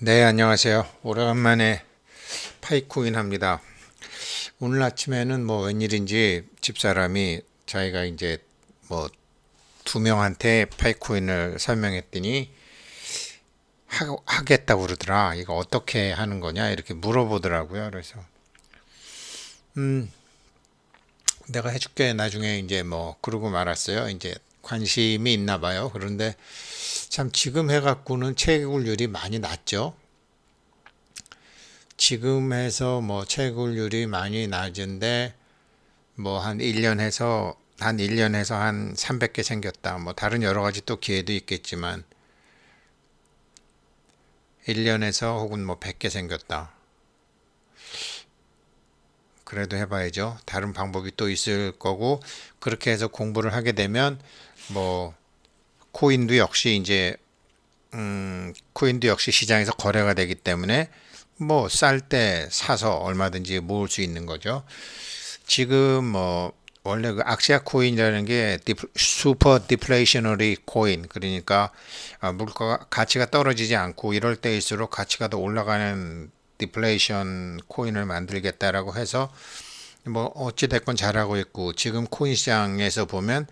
네, 안녕하세요. 오래간만에 파이코인 합니다. 오늘 아침에는 뭐 웬일인지 집사람이 자기가 이제 뭐 두 명한테 파이코인을 설명했더니 하겠다고 그러더라. 이거 어떻게 하는 거냐? 이렇게 물어보더라고요. 그래서 내가 해줄게. 나중에 이제 뭐 그러고 말았어요. 이제 관심이 있나 봐요. 그런데 참 지금 해갖고는 채굴률이 많이 낮죠. 지금 해서 뭐 채굴률이 많이 낮은데 뭐 한 1년 해서 한 300개 생겼다. 뭐 다른 여러 가지 또 기회도 있겠지만 1년에서 혹은 뭐 100개 생겼다. 그래도 해봐야죠. 다른 방법이 또 있을 거고 그렇게 해서 공부를 하게 되면 뭐 코인도 역시 이제 코인도 역시 시장에서 거래가 되기 때문에 뭐 쌀 때 사서 얼마든지 모을 수 있는 거죠. 지금 뭐 원래 그 악시아 코인이라는 게 슈퍼 디플레이셔너리 코인, 그러니까 물가 가치가 떨어지지 않고 이럴 때일수록 가치가 더 올라가는 디플레이션 코인을 만들겠다라고 해서 뭐 어찌 됐건 잘하고 있고, 지금 코인 시장에서 보면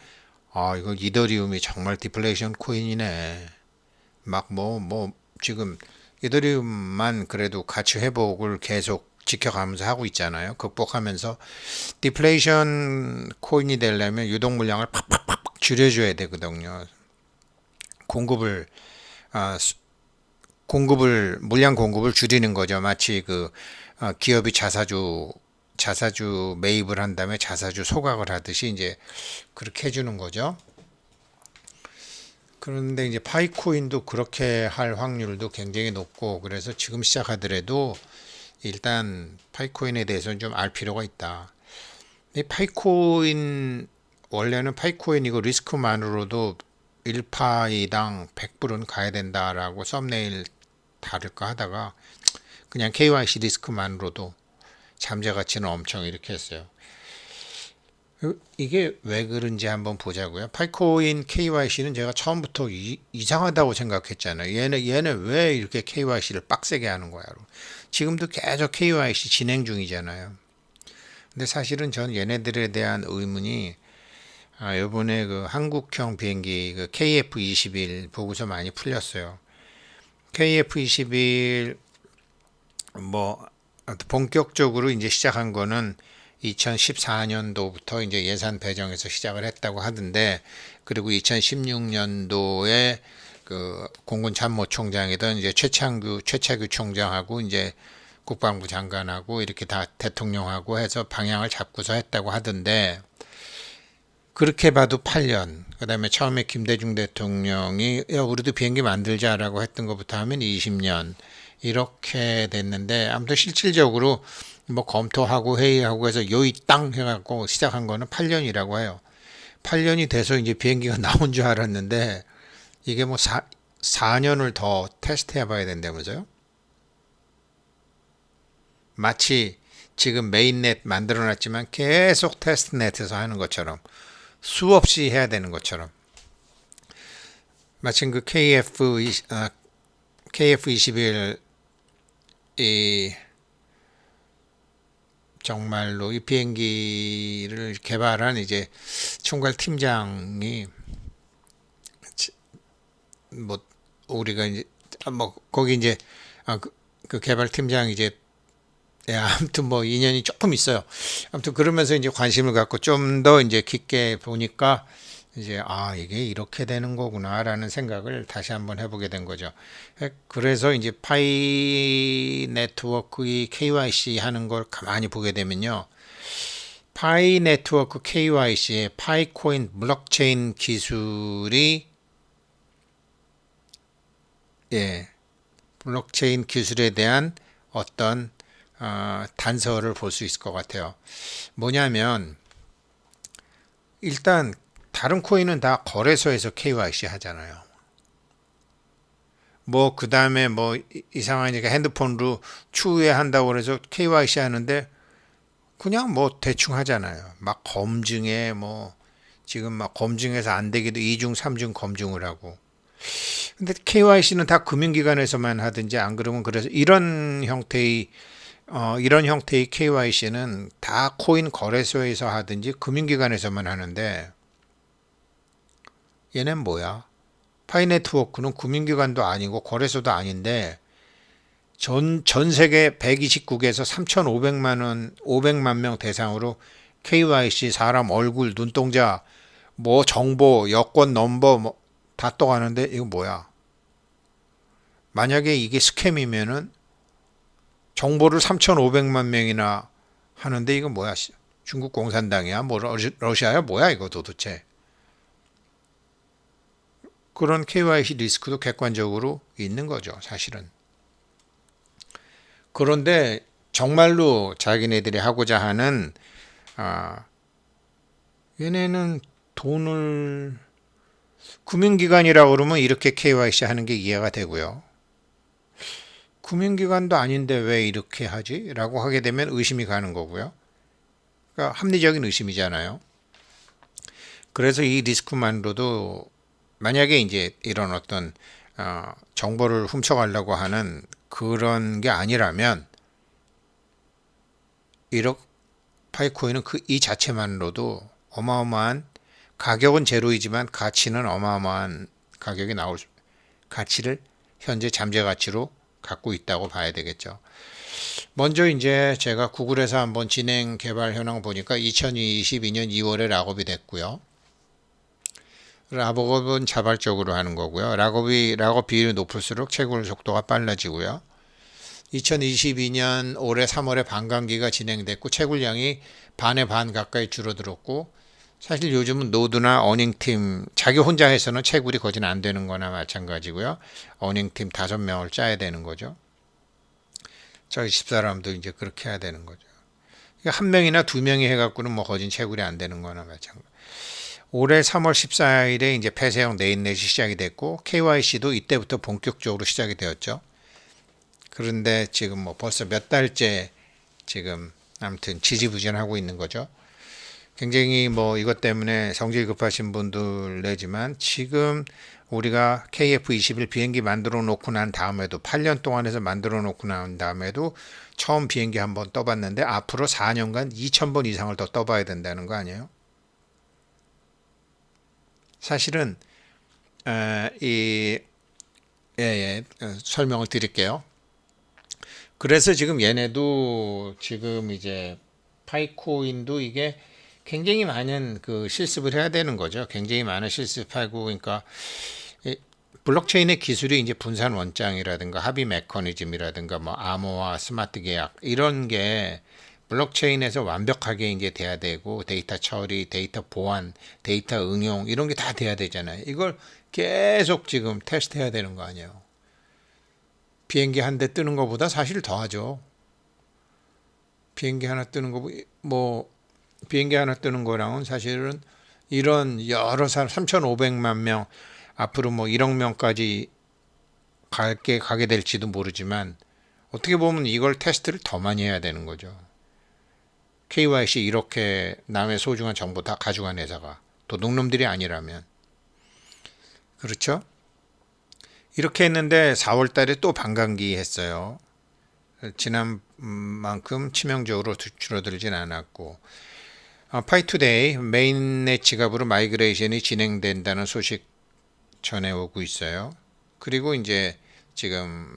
이거 이더리움이 정말 디플레이션 코인이네. 막 지금 이더리움만 그래도 가치 회복을 계속 지켜가면서 하고 있잖아요. 극복하면서. 디플레이션 코인이 되려면 유동 물량을 팍팍팍 줄여줘야 되거든요. 공급을 아, 물량 공급을 줄이는 거죠. 마치 기업이 자사주 매입을 한 다음에 자사주 소각을 하듯이 이제 그렇게 해주는 거죠. 그런데 이제 파이코인도 그렇게 할 확률도 굉장히 높고, 그래서 지금 시작하더라도 일단 파이코인에 대해서는 좀 알 필요가 있다. 이 파이코인, 원래는 파이코인이고 리스크만으로도 1파이당 100불은 가야 된다라고 썸네일 다를까 하다가 그냥 KYC 리스크만으로도 잠재 가치는 엄청 이렇게 했어요. 이게 왜 그런지 한번 보자고요. 파이코인 KYC는 제가 처음부터 이상하다고 생각했잖아요. 얘는 왜 이렇게 KYC를 빡세게 하는 거야. 지금도 계속 KYC 진행 중이잖아요. 근데 사실은 전 얘네들에 대한 의문이, 요번에 그 한국형 비행기 그 KF-21 보고서 많이 풀렸어요. KF-21 뭐 본격적으로 이제 시작한 거는 2014년도부터 이제 예산 배정에서 시작을 했다고 하던데, 그리고 2016년도에 그 공군 참모총장이던 이제 최차규 총장하고 이제 국방부 장관하고 이렇게 다 대통령하고 해서 방향을 잡고서 했다고 하던데, 그렇게 봐도 8년, 그 다음에 처음에 김대중 대통령이 야 우리도 비행기 만들자라고 했던 것부터 하면 20년 이렇게 됐는데, 아무튼 실질적으로 뭐 검토하고 회의하고 해서 요이 땅 해갖고 시작한 거는 8년이라고 해요. 8년이 돼서 이제 비행기가 나온 줄 알았는데 이게 뭐 4년을 더 테스트 해봐야 된다면서요? 마치 지금 메인넷 만들어놨지만 계속 테스트넷에서 하는 것처럼, 수없이 해야 되는 것처럼. 마침 그 KF-21 이 정말로 이 비행기를 개발한 이제 총괄 팀장이 뭐 우리가 이제 뭐 거기 이제 그 개발 팀장 이제 아무튼 뭐 인연이 조금 있어요. 아무튼 그러면서 이제 관심을 갖고 좀 더 이제 깊게 보니까 이제 이게 이렇게 되는 거구나라는 생각을 다시 한번 해보게 된 거죠. 그래서 이제 파이 네트워크의 KYC 하는 걸 가만히 보게 되면요. 파이 네트워크 KYC의 파이코인 블록체인 기술이, 예, 블록체인 기술에 대한 어떤 단서를 볼 수 있을 것 같아요. 뭐냐면 일단 다른 코인은 다 거래소에서 KYC 하잖아요. 뭐 그 다음에 뭐 이상하니까 핸드폰으로 추후에 한다고 그래서 KYC 하는데 그냥 뭐 대충 하잖아요. 막 검증에 뭐 지금 막 검증해서 안 되기도 2중 3중 검증을 하고, 근데 KYC는 다 금융기관에서만 하든지 안 그러면 그래서 이런 형태의 KYC는 다 코인 거래소에서 하든지 금융기관에서만 하는데 얘는 뭐야? 파이네트워크는 금융기관도 아니고 거래소도 아닌데 전 세계 129개에서 500만 명 대상으로 KYC 사람 얼굴, 눈동자, 뭐 정보, 여권 넘버 뭐 다 떠가는데 이거 뭐야? 만약에 이게 스캠이면은 정보를 3,500만 명이나 하는데 이거 뭐야? 중국 공산당이야? 뭐 러시아야? 뭐야 이거 도대체? 그런 KYC 리스크도 객관적으로 있는 거죠, 사실은. 그런데 정말로 자기네들이 하고자 하는 아, 얘네는 돈을 금융기관이라고 그러면 이렇게 KYC 하는 게 이해가 되고요. 금융기관도 아닌데 왜 이렇게 하지? 라고 하게 되면 의심이 가는 거고요. 그러니까 합리적인 의심이잖아요. 그래서 이 리스크만으로도 만약에 이제 이런 어떤 정보를 훔쳐가려고 하는 그런 게 아니라면 1억 파이코인은 이 자체만으로도 어마어마한 가격은 제로이지만 가치는 어마어마한 가격이 나올 가치를 현재 잠재 가치로 갖고 있다고 봐야 되겠죠. 먼저 이제 제가 구글에서 한번 진행 개발 현황 보니까 2022년 2월에 락업이 됐고요. 락업은 자발적으로 하는 거고요. 락업 비율이 높을수록 채굴 속도가 빨라지고요. 2022년 올해 3월에 반감기가 진행됐고 채굴량이 반에 반 가까이 줄어들었고 사실 요즘은 노드나 어닝팀 자기 혼자 해서는 채굴이 거진 안 되는 거나 마찬가지고요. 어닝팀 5명을 짜야 되는 거죠. 저희 집사람도 이제 그렇게 해야 되는 거죠. 한 명이나 2명이 해갖고는 뭐 거진 채굴이 안 되는 거나 마찬가지. 올해 3월 14일에 이제 폐쇄형 네인넷이 시작이 됐고 KYC도 이때부터 본격적으로 시작이 되었죠. 그런데 지금 뭐 벌써 몇 달째 지금 아무튼 지지부진하고 있는 거죠. 굉장히 뭐 이것 때문에 성질 급하신 분들 내지만 지금 우리가 KF-21 비행기 만들어 놓고 난 다음에도 8년 동안 해서 만들어 놓고 난 다음에도 처음 비행기 한번 떠봤는데 앞으로 4년간 2,000번 이상을 더 떠봐야 된다는 거 아니에요? 사실은 설명을 드릴게요. 그래서 지금 얘네도 지금 이제 파이코인도 이게 굉장히 많은 그 실습을 해야 되는 거죠. 굉장히 많은 실습하고 그러니까 블록체인의 기술이 이제 분산 원장이라든가 합의 메커니즘이라든가 뭐 암호화, 스마트 계약 이런 게 블록체인에서 완벽하게 이제 돼야 되고 데이터 처리, 데이터 보안, 데이터 응용 이런 게 다 돼야 되잖아요. 이걸 계속 지금 테스트해야 되는 거 아니에요. 비행기 한 대 뜨는 것보다 사실 더 하죠. 비행기 하나 뜨는 거 뭐 비행기 하나 뜨는 거랑은 사실은 이런 여러 사람 3,500만 명 앞으로 뭐 1억 명까지 가게 될지도 모르지만 어떻게 보면 이걸 테스트를 더 많이 해야 되는 거죠. KYC 이렇게 남의 소중한 정보 다 가져간 회사가 도둑놈들이 아니라면 그렇죠? 이렇게 했는데 4월 달에 또 반감기 했어요. 지난만큼 치명적으로 줄어들진 않았고 파이투데이 메인넷 지갑으로 마이그레이션이 진행된다는 소식 전해오고 있어요. 그리고 이제 지금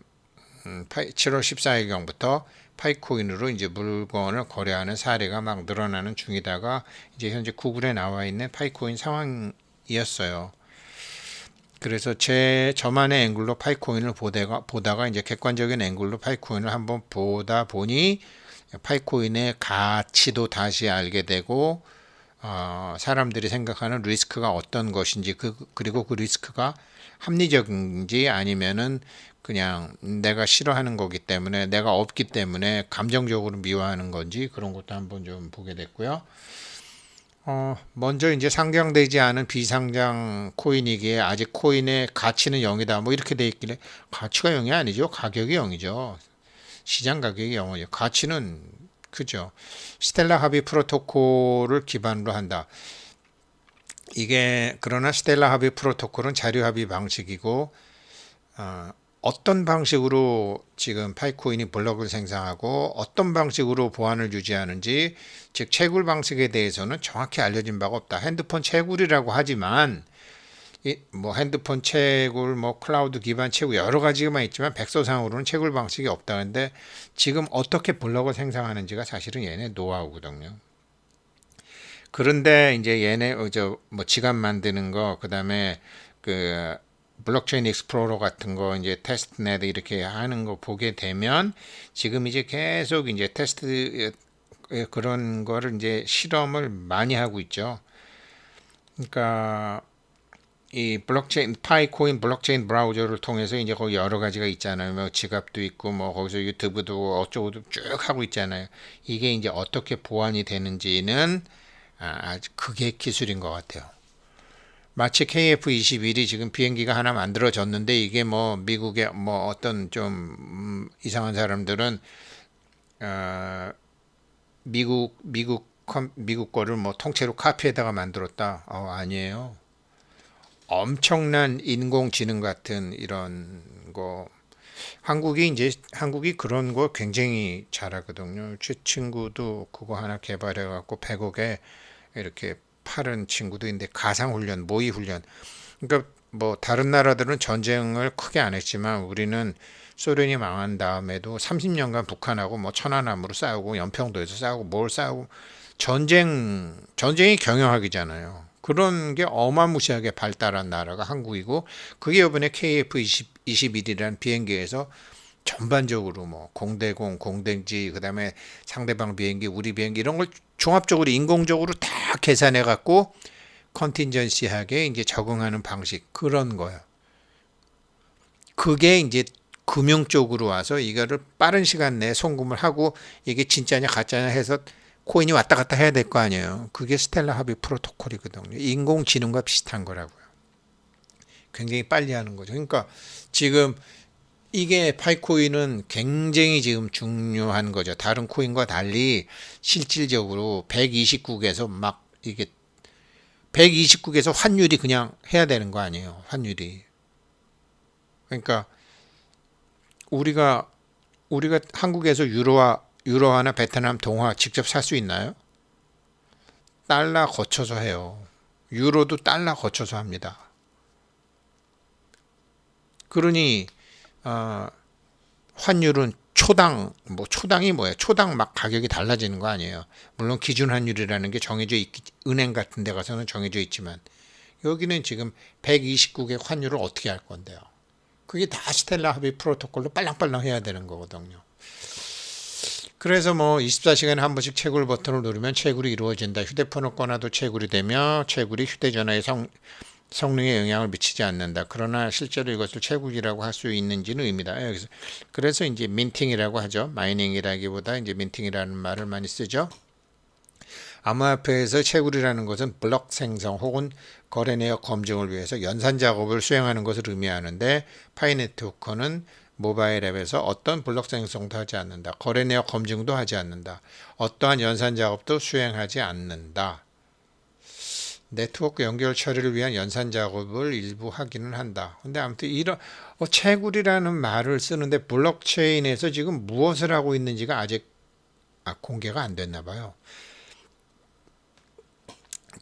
7월 14일경부터 파이코인으로 이제 물건을 거래하는 사례가 막 늘어나는 중이다가 이제 현재 구글에 나와 있는 파이코인 상황이었어요. 그래서 저만의 앵글로 파이코인을 보다가 이제 객관적인 앵글로 파이코인을 한번 보다 보니 파이코인의 가치도 다시 알게 되고 사람들이 생각하는 리스크가 어떤 것인지 그리고 그 리스크가 합리적인지 아니면은 그냥 내가 싫어하는 거기 때문에 내가 없기 때문에 감정적으로 미워하는 건지 그런 것도 한번 좀 보게 됐고요. 먼저 이제 상장되지 않은 비상장 코인이기에 아직 코인의 가치는 0이다. 뭐 이렇게 돼 있길래 가치가 0이 아니죠. 가격이 0이죠. 시장 가격이 0이죠. 가치는 그죠. 스텔라 합의 프로토콜을 기반으로 한다. 이게 그러나 스텔라 합의 프로토콜은 자료 합의 방식이고 어떤 방식으로 지금 파이코인이 블록을 생성하고 어떤 방식으로 보안을 유지하는지 즉 채굴 방식에 대해서는 정확히 알려진 바가 없다. 핸드폰 채굴이라고 하지만 뭐 핸드폰 채굴, 뭐 클라우드 기반 채굴 여러 가지만 있지만 백서상으로는 채굴 방식이 없다는데 지금 어떻게 블록을 생성하는지가 사실은 얘네 노하우거든요. 그런데 이제 얘네 뭐 지갑 만드는 거 그다음에 그 블록체인 익스플로러 같은 거 이제 테스트넷 이렇게 하는 거 보게 되면 지금 이제 계속 이제 테스트 그런 거를 이제 실험을 많이 하고 있죠. 그러니까 이 블록체인 파이코인 블록체인 브라우저를 통해서 이제 거기 여러 가지가 있잖아요. 뭐 지갑도 있고 뭐 거기서 유튜브도 어쩌고도 쭉 하고 있잖아요. 이게 이제 어떻게 보완이 되는지는 아주 그게 기술인 것 같아요. 마치 KF-21이 지금 비행기가 하나 만들어졌는데 이게 뭐 미국의 뭐 어떤 좀 이상한 사람들은 어, 미국 거를 뭐 통째로 카피에다가 만들었다. 아니에요. 엄청난 인공지능 같은 이런 거 한국이 그런 거 굉장히 잘하거든요. 제 친구도 그거 하나 개발해 갖고 100억에 이렇게 파는 친구도 있는데 가상훈련, 모의훈련. 그러니까 뭐 다른 나라들은 전쟁을 크게 안 했지만 우리는 소련이 망한 다음에도 30년간 북한하고 뭐 천안함으로 싸우고 연평도에서 싸우고 뭘 싸우고 전쟁이 경영학이잖아요. 그런 게 어마무시하게 발달한 나라가 한국이고 그게 이번에 KF-21이라는 비행기에서 전반적으로 뭐 공대공, 공대지, 그다음에 상대방 비행기, 우리 비행기 이런 걸 종합적으로 인공적으로 다 계산해 갖고 컨틴전시하게 이제 적응하는 방식 그런 거예요. 그게 이제 금융 쪽으로 와서 이거를 빠른 시간 내에 송금을 하고 이게 진짜냐 가짜냐 해서 코인이 왔다 갔다 해야 될 거 아니에요. 그게 스텔라 합의 프로토콜이거든요. 인공지능과 비슷한 거라고요. 굉장히 빨리 하는 거죠. 그러니까 지금 이게 파이코인은 굉장히 지금 중요한 거죠. 다른 코인과 달리 실질적으로 129개에서 막 이게 129개에서 환율이 그냥 해야 되는 거 아니에요. 환율이. 그러니까 우리가 한국에서 유로화나 베트남 동화 직접 살 수 있나요? 달러 거쳐서 해요. 유로도 달러 거쳐서 합니다. 그러니 어, 환율은 초당이 뭐예요? 초당 막 가격이 달라지는 거 아니에요. 물론 기준 환율이라는 게 정해져 은행 같은 데 가서는 정해져 있지만 여기는 지금 129개 환율을 어떻게 할 건데요? 그게 다 스텔라 합의 프로토콜로 빨랑빨랑 해야 되는 거거든요. 그래서 뭐 24시간에 한 번씩 채굴 버튼을 누르면 채굴이 이루어진다. 휴대폰을 꺼놔도 채굴이 되며 채굴이 휴대전화의 성능에 영향을 미치지 않는다. 그러나 실제로 이것을 채굴이라고 할 수 있는지는 의미다. 그래서 이제 민팅이라고 하죠. 마이닝이라기보다 이제 민팅이라는 말을 많이 쓰죠. 암호화폐에서 채굴이라는 것은 블록 생성 혹은 거래 내역 검증을 위해서 연산 작업을 수행하는 것을 의미하는데 파이네트워크는 모바일 앱에서 어떤 블록 생성도 하지 않는다. 거래 내역 검증도 하지 않는다. 어떠한 연산 작업도 수행하지 않는다. 네트워크 연결 처리를 위한 연산 작업을 일부 하기는 한다. 근데 아무튼 이런 채굴이라는 말을 쓰는데 블록체인에서 지금 무엇을 하고 있는지가 아직 공개가 안 됐나 봐요.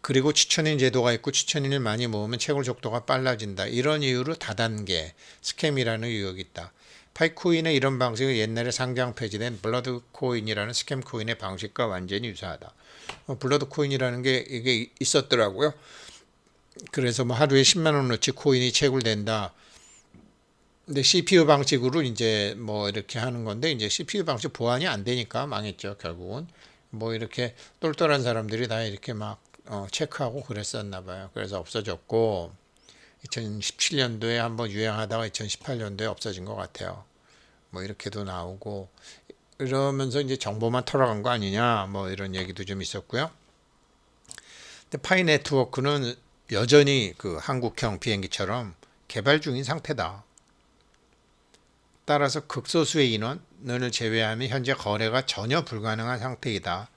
그리고 추천인 제도가 있고 추천인을 많이 모으면 채굴 속도가 빨라진다. 이런 이유로 다단계 스캠이라는 유혹이 있다. 파이코인의 이런 방식은 옛날에 상장 폐지된 블러드 코인이라는 스캠 코인의 방식과 완전히 유사하다. 블러드 코인이라는 게 이게 있었더라고요. 그래서 뭐 하루에 10만 원어치 코인이 채굴된다. 근데 CPU 방식으로 이제 뭐 이렇게 하는 건데 이제 CPU 방식 보안이 안 되니까 망했죠, 결국은. 뭐 이렇게 똘똘한 사람들이 다 이렇게 막 체크하고 그랬었나 봐요. 그래서 없어졌고 2017년도에 한번 유행하다가 2018년도에 없어진 것 같아요. 뭐 이렇게도 나오고 이러면서 이제 정보만 털어간 거 아니냐 뭐 이런 얘기도 좀 있었고요. 근데 파이 네트워크는 여전히 그 한국형 비행기처럼 개발 중인 상태다. 따라서 극소수의 인원을 제외하면 현재 거래가 전혀 불가능한 상태이다.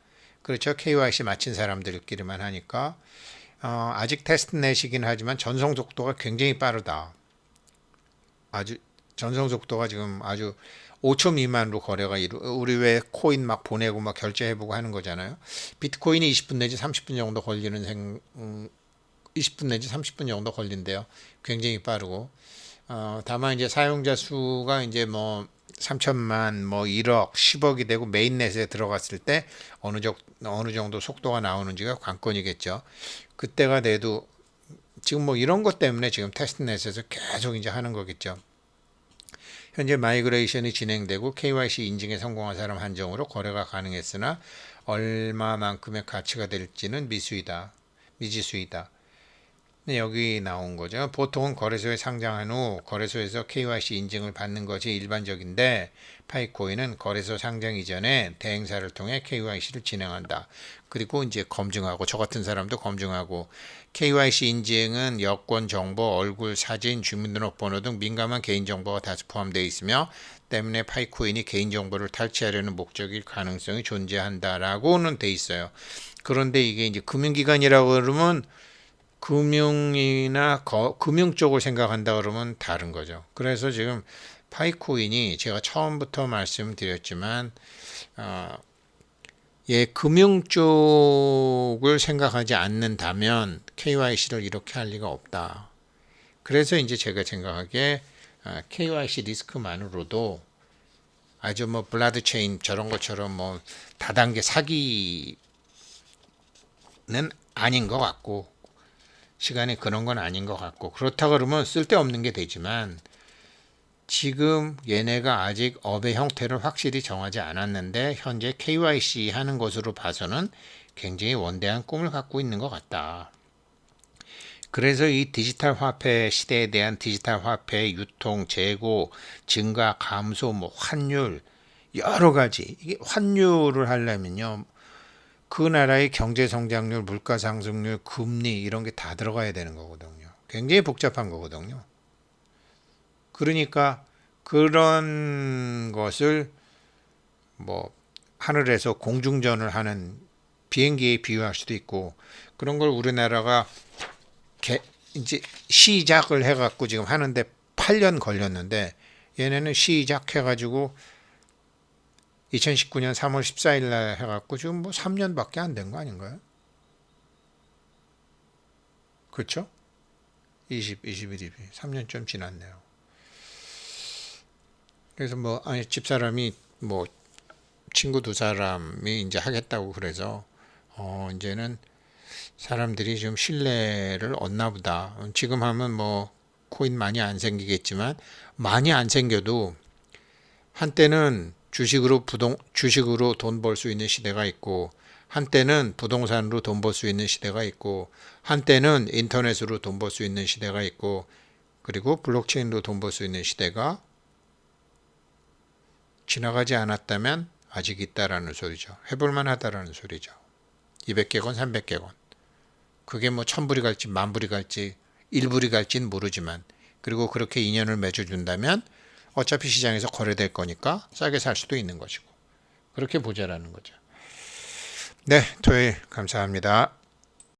그렇죠. KYC 마친 사람들끼리만 하니까 아직 테스트넷이긴 하지만 전송 속도가 굉장히 빠르다. 아주 전송 속도가 지금 아주 5초 미만으로 거래가 우리 왜 코인 막 보내고 막 결제해보고 하는 거잖아요. 비트코인이 20분 내지 30분 정도 걸리는 20분 내지 30분 정도 걸린대요. 굉장히 빠르고. 다만 이제 사용자 수가 이제 뭐 3천만, 뭐 1억, 10억이 되고 메인넷에 들어갔을 때 어느 정도 속도가 나오는지가 관건이겠죠. 그때가 돼도 지금 뭐 이런 것 때문에 지금 테스트넷에서 계속 이제 하는 거겠죠. 현재 마이그레이션이 진행되고 KYC 인증에 성공한 사람 한정으로 거래가 가능했으나 얼마만큼의 가치가 될지는 미지수이다. 네, 여기 나온 거죠. 보통은 거래소에 상장한 후 거래소에서 KYC 인증을 받는 것이 일반적인데 파이코인은 거래소 상장 이전에 대행사를 통해 KYC를 진행한다. 그리고 이제 검증하고 저 같은 사람도 검증하고 KYC 인증은 여권 정보, 얼굴, 사진, 주민등록번호 등 민감한 개인정보가 다수 포함되어 있으며 때문에 파이코인이 개인정보를 탈취하려는 목적일 가능성이 존재한다라고는 돼 있어요. 그런데 이게 이제 금융기관이라고 그러면 금융 쪽을 생각한다 그러면 다른 거죠. 그래서 지금 파이코인이 제가 처음부터 말씀드렸지만 금융 쪽을 생각하지 않는다면 KYC를 이렇게 할 리가 없다. 그래서 이제 제가 생각하기에 KYC 리스크만으로도 아주 뭐 블라드 체인 저런 것처럼 뭐 다단계 사기는 아닌 것 같고 시간에 그런 건 아닌 것 같고 그렇다 그러면 쓸데없는 게 되지만 지금 얘네가 아직 업의 형태를 확실히 정하지 않았는데 현재 KYC 하는 것으로 봐서는 굉장히 원대한 꿈을 갖고 있는 것 같다. 그래서 이 디지털 화폐 시대에 대한 디지털 화폐 유통, 재고, 증가, 감소, 뭐 환율 여러 가지 이게 환율을 하려면요. 그 나라의 경제 성장률, 물가 상승률, 금리 이런 게 다 들어가야 되는 거거든요. 굉장히 복잡한 거거든요. 그러니까 그런 것을 뭐 하늘에서 공중전을 하는 비행기에 비유할 수도 있고 그런 걸 우리나라가 이제 시작을 해갖고 지금 하는데 8년 걸렸는데 얘네는 시작해가지고 2019년 3월 14일 날 해갖고 지금 뭐 3년밖에 안 된 거 아닌가요? 그렇죠? 21이 3년 좀 지났네요. 그래서 뭐 집사람이 뭐 친구 두 사람이 이제 하겠다고 그래서 이제는 사람들이 좀 신뢰를 얻나 보다. 지금 하면 뭐 코인 많이 안 생기겠지만 많이 안 생겨도 한때는 주식으로 돈 벌 수 있는 시대가 있고 한때는 부동산으로 돈 벌 수 있는 시대가 있고 한때는 인터넷으로 돈 벌 수 있는 시대가 있고 그리고 블록체인으로 돈 벌 수 있는 시대가 지나가지 않았다면 아직 있다라는 소리죠. 해볼만 하다라는 소리죠. 200개건 300개건 그게 뭐 1000불이 갈지 10,000불이 갈지 1불이 갈지는 모르지만 그리고 그렇게 인연을 맺어준다면 어차피 시장에서 거래될 거니까 싸게 살 수도 있는 것이고 그렇게 보자라는 거죠. 네, 토요일 감사합니다.